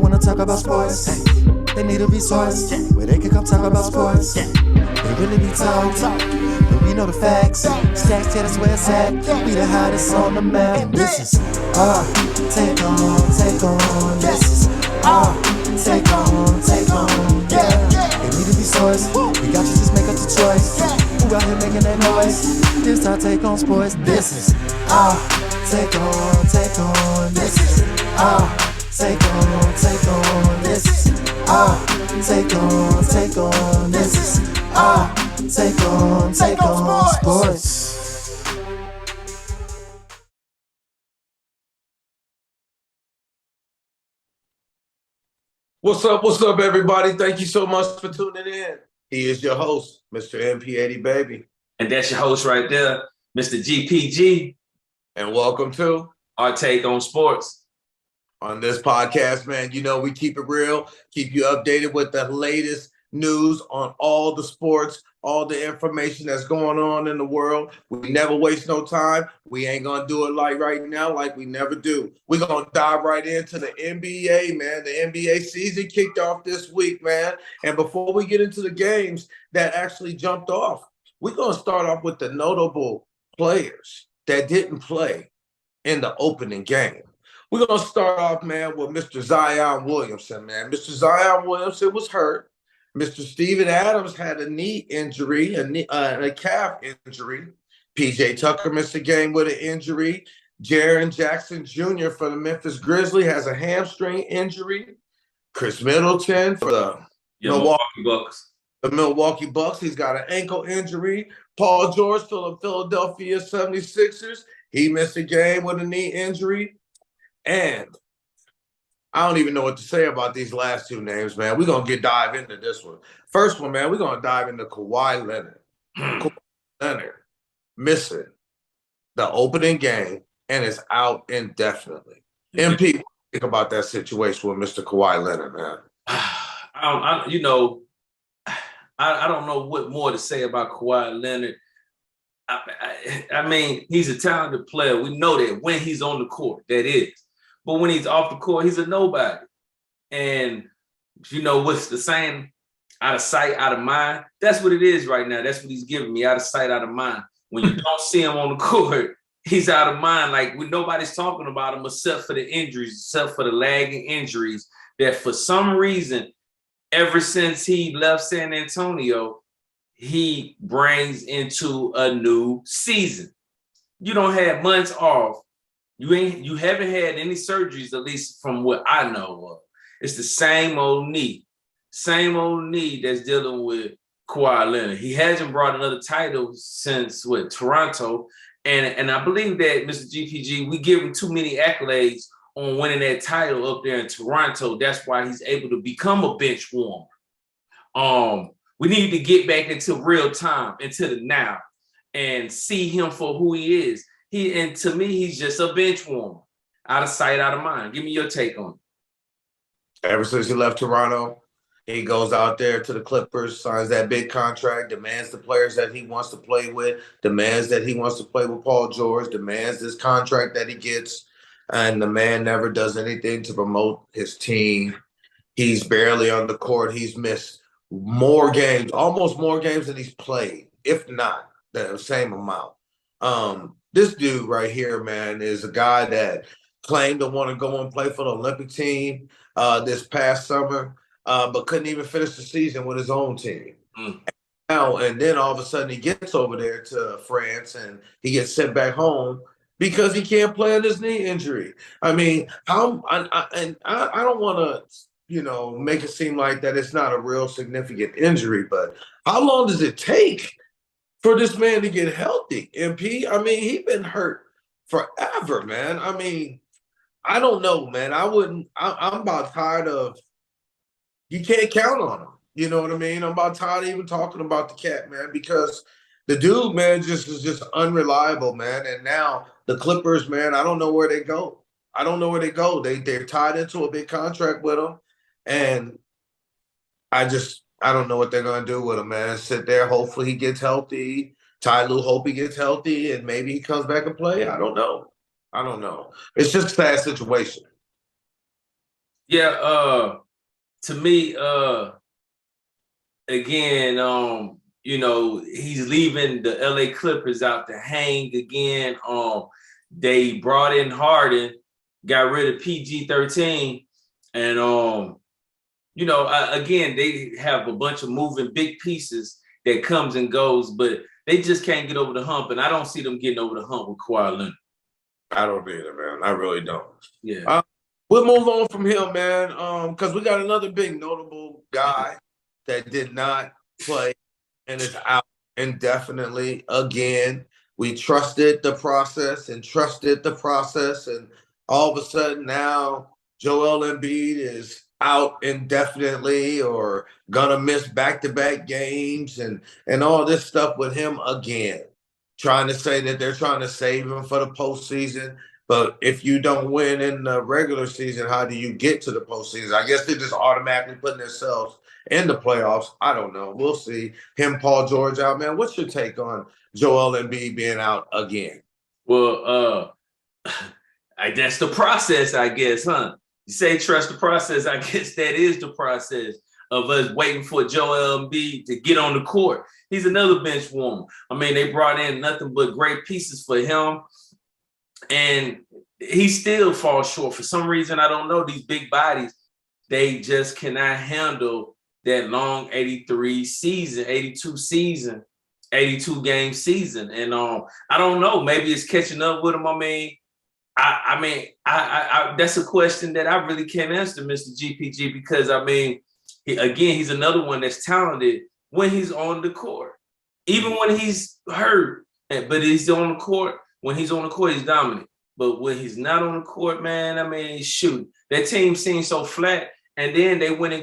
wanna talk about sports. They need a resource where they can come talk about sports. They really be talk, but we know the facts. Stacks, yeah, that's where it's at. We the hottest on the map. And this is our take on. This is our take on. Yeah, they need a resource. We got you, just make up the choice. Who out here making that noise? This our take on sports. This is our take on. This is our take on. This is our take on. This is our take on sports. What's up, everybody? Thank you so much for tuning in. He is your host, Mr. MP80Baby. And that's your host right there, Mr. GPG. And welcome to Our Take on Sports. On this podcast, man, you know we keep it real, keep you updated with the latest news on all the sports, all the information that's going on in the world. We never waste no time. We ain't gonna do it like right now, like we never do. We're gonna dive right into the NBA, man. The NBA season kicked off this week, man. And before we get into the games that actually jumped off, we're gonna start off with the notable players that didn't play in the opening game. We're gonna start off, man, with Mr. Zion Williamson, man. Mr. Zion Williamson was hurt. Mr. Steven Adams had a knee injury, a calf injury. PJ Tucker missed a game with an injury. Jaren Jackson Jr. for the Memphis Grizzlies has a hamstring injury. Chris Middleton for the Milwaukee Bucks, he's got an ankle injury. Paul George for the Philadelphia 76ers, he missed a game with a knee injury. And I don't even know what to say about these last two names, man. We're going to dive into this one. First one, man, we're going to dive into Kawhi Leonard. Kawhi Leonard missing the opening game and is out indefinitely. MP, what do you think about that situation with Mr. Kawhi Leonard, man? I don't know what more to say about Kawhi Leonard. I mean, he's a talented player. We know that when he's on the court, that is. But when he's off the court, he's a nobody. And, you know, what's the saying? Out of sight, out of mind. That's what it is right now. That's what he's giving me, out of sight, out of mind. When you don't see him on the court, he's out of mind. Like, nobody's talking about him except for the injuries, except for the lagging injuries that for some reason, ever since he left San Antonio, he brings into a new season. You don't have months off. You haven't had any surgeries, at least from what I know of. It's the same old knee that's dealing with Kawhi Leonard. He hasn't brought another title since Toronto, and I believe that Mr. GPG, we give him too many accolades on winning that title up there in Toronto. That's why he's able to become a bench warmer. We need to get back into real time, into the now, and see him for who he is. And to me, he's just a bench warmer. Out of sight, out of mind. Give me your take on it. Ever since he left Toronto, he goes out there to the Clippers, signs that big contract, demands the players that he wants to play with, demands that he wants to play with Paul George, demands this contract that he gets, and the man never does anything to promote his team. He's barely on the court. He's missed more games, almost more games than he's played, if not the same amount. This dude right here, man, is a guy that claimed to want to go and play for the Olympic team this past summer, but couldn't even finish the season with his own team. And then all of a sudden he gets over there to France and he gets sent back home because he can't play on his knee injury. I mean, I don't want to, make it seem like that it's not a real significant injury, but how long does it take for this man to get healthy, MP? I mean, he's been hurt forever, man. I mean, I don't know, man. I'm about tired of, you can't count on him. You know what I mean? I'm about tired of even talking about the cat, man, because the dude, man, is just unreliable, man. And now the Clippers, man, I don't know where they go. They're tied into a big contract with him. And I don't know what they're going to do with him, man. Sit there, hopefully he gets healthy. Ty Lue, hope he gets healthy, and maybe he comes back and play. I don't know. It's just a sad situation. Yeah, to me, again, he's leaving the LA Clippers out to hang again. They brought in Harden, got rid of PG-13, and again, they have a bunch of moving big pieces that comes and goes, but they just can't get over the hump, and I don't see them getting over the hump with Kawhi Leonard. I don't either, man. I really don't. Yeah. We'll move on from him, man, because we got another big notable guy that did not play and is out indefinitely again. We trusted the process, and all of a sudden now Joel Embiid is out indefinitely or gonna miss back-to-back games and all this stuff with him again. Trying to say that they're trying to save him for the postseason. But if you don't win in the regular season, how do you get to the postseason? I guess they're just automatically putting themselves in the playoffs. I don't know. We'll see. Him, Paul George out, man. What's your take on Joel Embiid being out again? Well, that's the process, I guess, huh? You say trust the process. I guess that is the process of us waiting for Joel Embiid to get on the court. He's another bench warmer. I mean, they brought in nothing but great pieces for him, and he still falls short. For some reason, I don't know. These big bodies, they just cannot handle that long 82 season, 82 game season. And I don't know. Maybe it's catching up with him. I mean, that's a question that I really can't answer, Mr. GPG, because I mean, he's another one that's talented when he's on the court, even when he's hurt. But he's on the court. When he's on the court, he's dominant. But when he's not on the court, man, I mean, shoot, that team seems so flat. And then they went and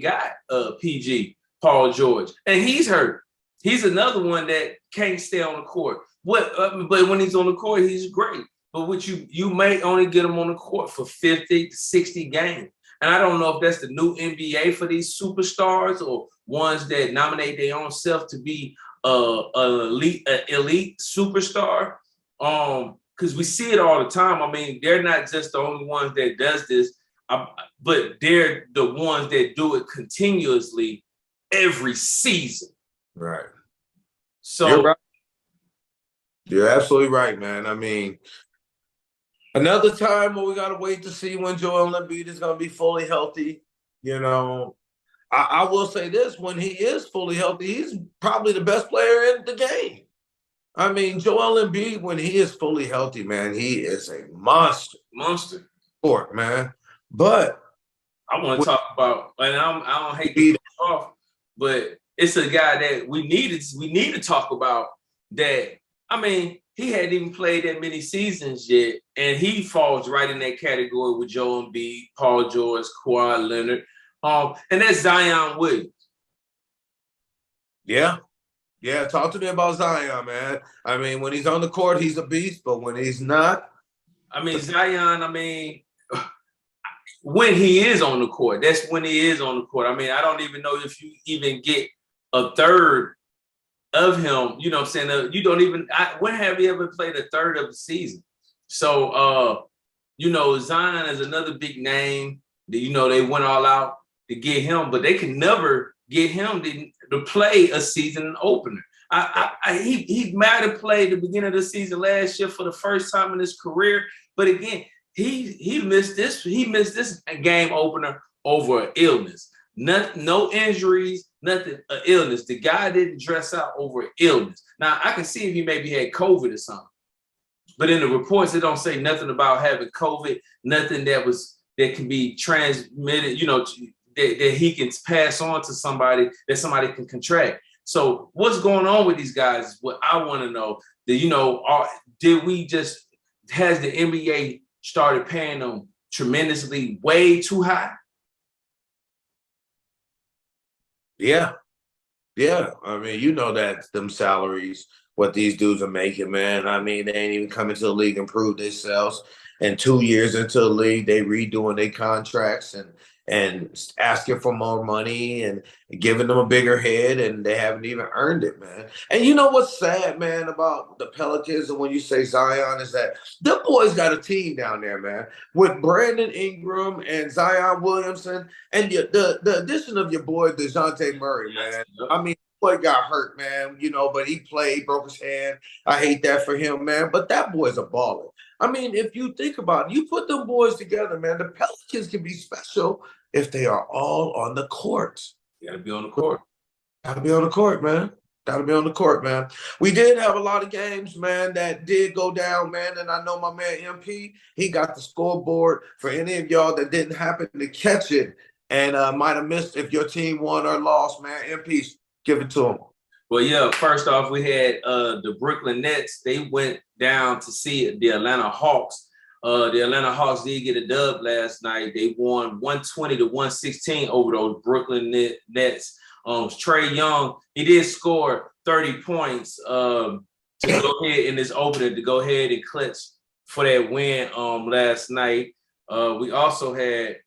got PG, Paul George, and he's hurt. He's another one that can't stay on the court. But when he's on the court, he's great. But what you may only get him on the court for 50 to 60 games. And I don't know if that's the new NBA for these superstars or ones that nominate their own self to be an elite superstar. Because we see it all the time. I mean, they're not just the only ones that does this, but they're the ones that do it continuously every season. Right. So you're right. You're absolutely right, man. I mean, another time where we got to wait to see when Joel Embiid is going to be fully healthy. You know, I will say this, when he is fully healthy, he's probably the best player in the game. I mean, Joel Embiid, when he is fully healthy, man, he is a monster. Sport, man. But I want to talk about, and I don't hate to go off, but it's a guy that we need to talk about that. I mean, he hadn't even played that many seasons yet, and he falls right in that category with Joel Embiid, Paul George, Kawhi Leonard, and that's Zion Williams. Yeah. Yeah, talk to me about Zion, man. I mean, when he's on the court, he's a beast, but when he's not. I mean, Zion, when he is on the court, that's when he is on the court. I mean, I don't even know if you even get a third of him, you know what I'm saying? You don't even, when have you ever played a third of the season? So, Zion is another big name that, they went all out to get him, but they can never get him to play a season opener. He might have played the beginning of the season last year for the first time in his career, but again, he missed this game opener over an illness. No injuries, nothing, an illness. The guy didn't dress out over an illness. Now, I can see if he maybe had COVID or something, but in the reports, they don't say nothing about having COVID, nothing that can be transmitted, that he can pass on to somebody, that somebody can contract. So what's going on with these guys is what I want to know. Has the NBA started paying them tremendously way too high? Yeah. Yeah. I mean, that them salaries, what these dudes are making, man. I mean, they ain't even come into the league and prove themselves. And 2 years into the league, they redoing their contracts. and asking for more money and giving them a bigger head, and they haven't even earned it, man. And you know what's sad, man, about the Pelicans and when you say Zion is that them boys got a team down there, man, with Brandon Ingram and Zion Williamson and the addition of your boy DeJounte Murray, man. I mean, boy got hurt, man, but he played, broke his hand. I hate that for him, man. But that boy's a baller. I mean, if you think about it, you put them boys together, man, the Pelicans can be special if they are all on the court. You gotta be on the court. Gotta be on the court, man. Gotta be on the court, man. We did have a lot of games, man, that did go down, man. And I know my man MP, he got the scoreboard for any of y'all that didn't happen to catch it and might have missed if your team won or lost, man. MP, give it to them. Well, yeah, first off, we had the Brooklyn Nets. They went down to see the Atlanta Hawks. The Atlanta Hawks did get a dub last night. They won 120-116 over those Brooklyn Nets. Trae Young, he did score 30 points to go ahead in this opener to go ahead and clutch for that win last night. We also had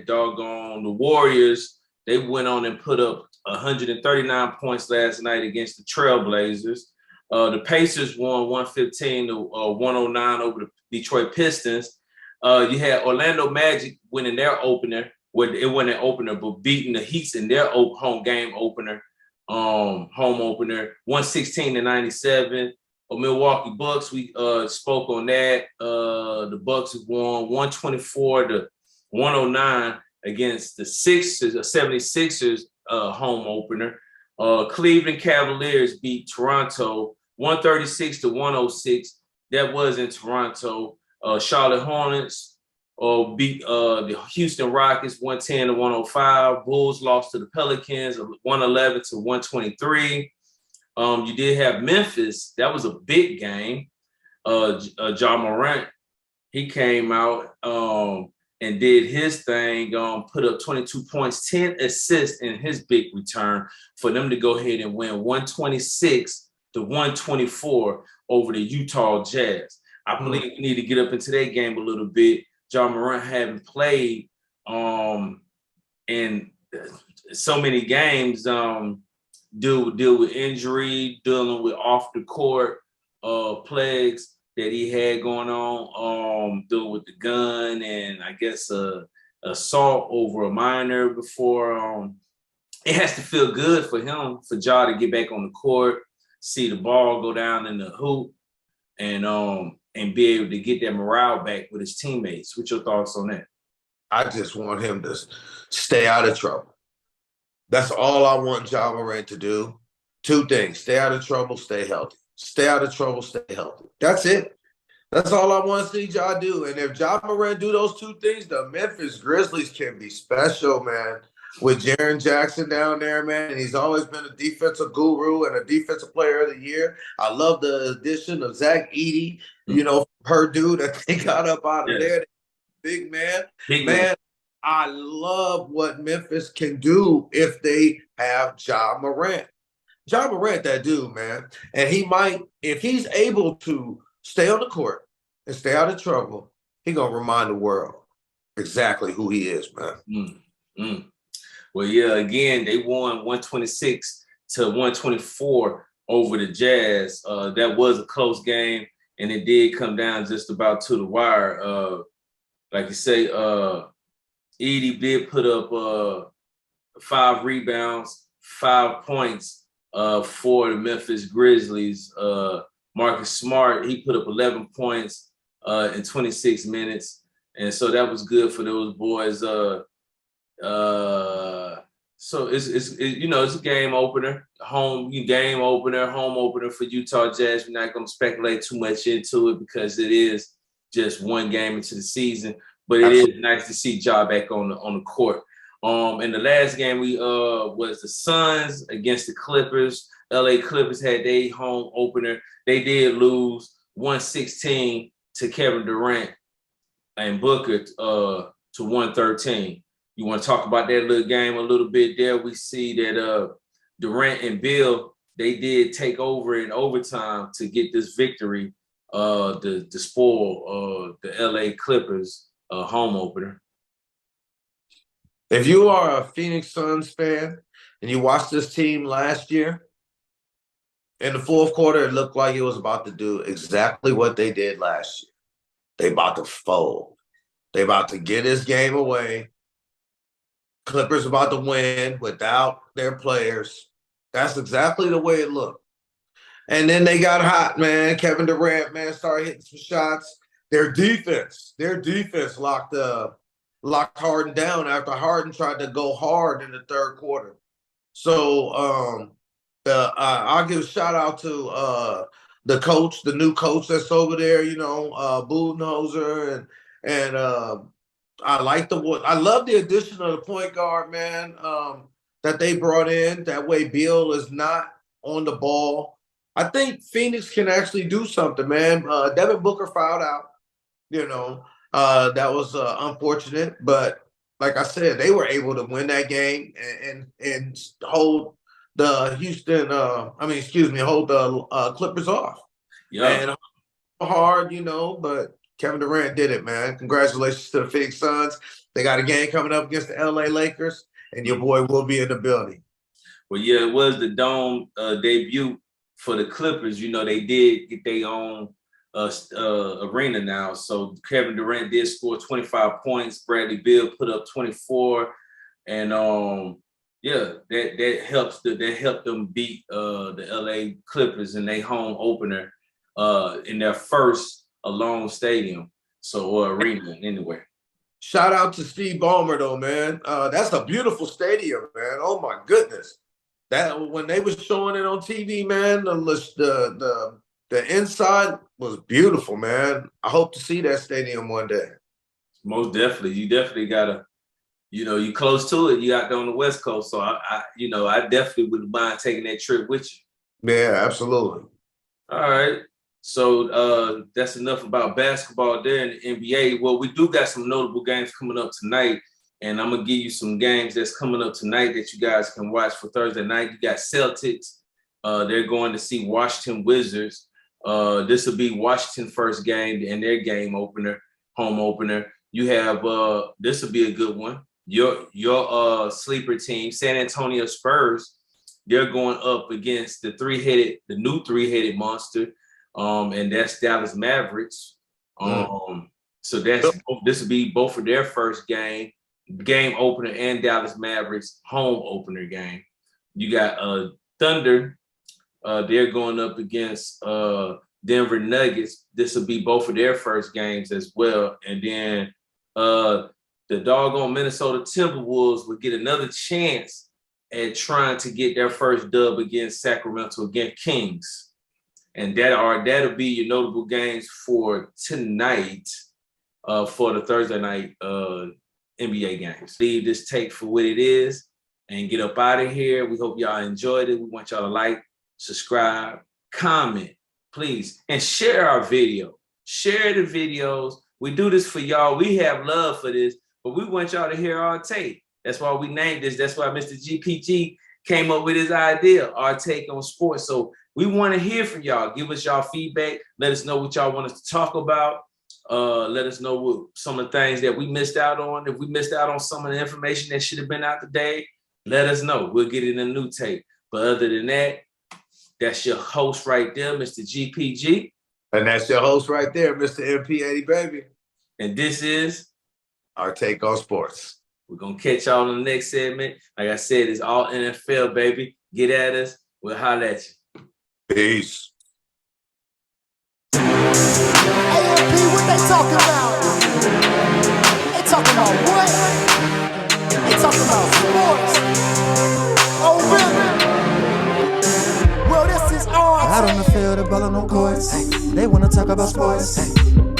doggone the Warriors. They went on and put up 139 points last night against the Trailblazers. The Pacers won 115-109 over the Detroit Pistons. You had Orlando Magic winning their opener. Well, it wasn't an opener, but beating the Heat in their home opener, 116-97. Milwaukee Bucks, we spoke on that. The Bucks have won 124-109 against the 76ers home opener. Cleveland Cavaliers beat Toronto 136-106. That was in Toronto. Charlotte Hornets beat the Houston Rockets 110-105. Bulls lost to the Pelicans 111-123. You did have Memphis. That was a big game. Ja Morant, he came out and did his thing, put up 22 points, 10 assists in his big return for them to go ahead and win 126-124 over the Utah Jazz. I believe we need to get up into that game a little bit. Ja Morant having played in so many games, deal with injury, dealing with off the court plagues that he had going on, dealing with the gun and I guess assault over a minor before. It has to feel good for him, for Ja to get back on the court, see the ball go down in the hoop, and be able to get that morale back with his teammates. What's your thoughts on that? I just want him to stay out of trouble. That's all I want Ja Morant to do. Two things: stay out of trouble, stay healthy. Stay out of trouble, stay healthy. That's it. That's all I want to see Ja do. And if Ja Morant do those two things, the Memphis Grizzlies can be special, man. With Jaren Jackson down there, man, and he's always been a defensive guru and a defensive player of the year. I love the addition of Zach Edey, Purdue, that they got up out of there. Big man. I love what Memphis can do if they have Ja Morant. Ja Morant, that dude, man. And he might, if he's able to stay on the court and stay out of trouble, he's going to remind the world exactly who he is, man. Well, yeah, again, they won 126-124 over the Jazz. That was a close game, and it did come down just about to the wire. Like you say, Edey did put up 5 rebounds, 5 points for the Memphis Grizzlies. Marcus Smart, he put up 11 points in 26 minutes. And so that was good for those boys. So it's a game opener, home opener for Utah Jazz. We're not going to speculate too much into it because it is just one game into the season. But it is nice to see Ja back on the court. And the last game was the Suns against the Clippers. LA Clippers had their home opener. They did lose 116 to Kevin Durant and Booker to 113. You want to talk about that little game a little bit there? We see that Durant and Bill, they did take over in overtime to get this victory to spoil the LA Clippers home opener. If you are a Phoenix Suns fan and you watched this team last year, in the fourth quarter, it looked like it was about to do exactly what they did last year. They about to fold. They about to get this game away. Clippers about to win without their players. That's exactly the way it looked. And then they got hot, man. Kevin Durant, man, started hitting some shots. Their defense locked Harden down after Harden tried to go hard in the third quarter. So I'll give a shout out to the coach, the new coach that's over there, Budenholzer, and I love the addition of the point guard, man, that they brought in. That way Beal is not on the ball. I think Phoenix can actually do something, man. Devin Booker fouled out, that was unfortunate, but like I said, they were able to win that game and hold the hold the Clippers off. Yeah. And hard, but Kevin Durant did it, man. Congratulations to the Phoenix Suns. They got a game coming up against the LA Lakers, and your boy will be in the building. Well, yeah, it was the Dome debut for the Clippers. They did get their own arena now. So Kevin Durant did score 25 points. Bradley Beal put up 24, and that helped them beat the LA Clippers in their home opener in their first alone stadium, or arena anyway. Shout out to Steve Ballmer though, man. That's a beautiful stadium, man. Oh my goodness. That when they was showing it on TV, man, the inside was beautiful, man. I hope to see that stadium one day. Most definitely. You definitely gotta, you close to it. You out there on the West Coast. So I definitely wouldn't mind taking that trip with you. Yeah, absolutely. All right. So that's enough about basketball there in the NBA. Well, we do got some notable games coming up tonight. And I'm going to give you some games that's coming up tonight that you guys can watch for Thursday night. You got Celtics. They're going to see Washington Wizards. This will be Washington's first game and their home opener. You have, this will be a good one. Your sleeper team, San Antonio Spurs, they're going up against the new three-headed monster, and that's Dallas Mavericks. So this will be both of their first game opener and Dallas Mavericks home opener game. You got Thunder. They're going up against Denver Nuggets. This will be both of their first games as well. And then the doggone Minnesota Timberwolves will get another chance at trying to get their first dub against Sacramento, against Kings. And that'll be your notable games for tonight for the Thursday night NBA games. Leave this tape for what it is and get up out of here. We hope y'all enjoyed it. We want y'all to like, subscribe, comment, please, and share our video. Share the videos. We do this for y'all. We have love for this, but we want y'all to hear our take. That's why we named this. That's why Mr. GPG came up with his idea, our take on sports. So we want to hear from y'all. Give us y'all feedback. Let us know what y'all want us to talk about. Let us know what some of the things that we missed out on. If we missed out on some of the information that should have been out today, let us know. We'll get it in a new tape. But other than that, that's your host right there, Mr. GPG. And that's your host right there, Mr. MP80Baby. And this is our take on sports. We're going to catch y'all in the next segment. Like I said, it's all NFL, baby. Get at us. We'll holler at you. Peace. AMP, what they talking about? They talking about what? They talking about sports. Oh, really? Well, this is all. Out on the field, the ball on no courts. They wanna talk about sports.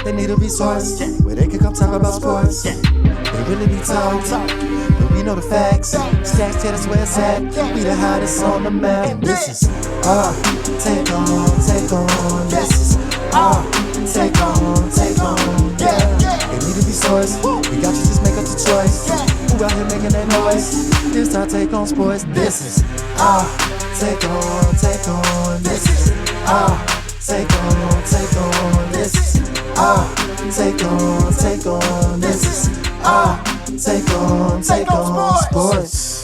They need a resource where they can come talk about sports. They really be talk, but we know the facts. Stacks, yeah, that's where it's at. We the hottest on the map. And this is our take on. This is our take on, yeah. They need a resource. We got you, just make up the choice. Who out here making that noise? This our take on sports. This is our take on. This is our take on, this is take on, this is take on, sports.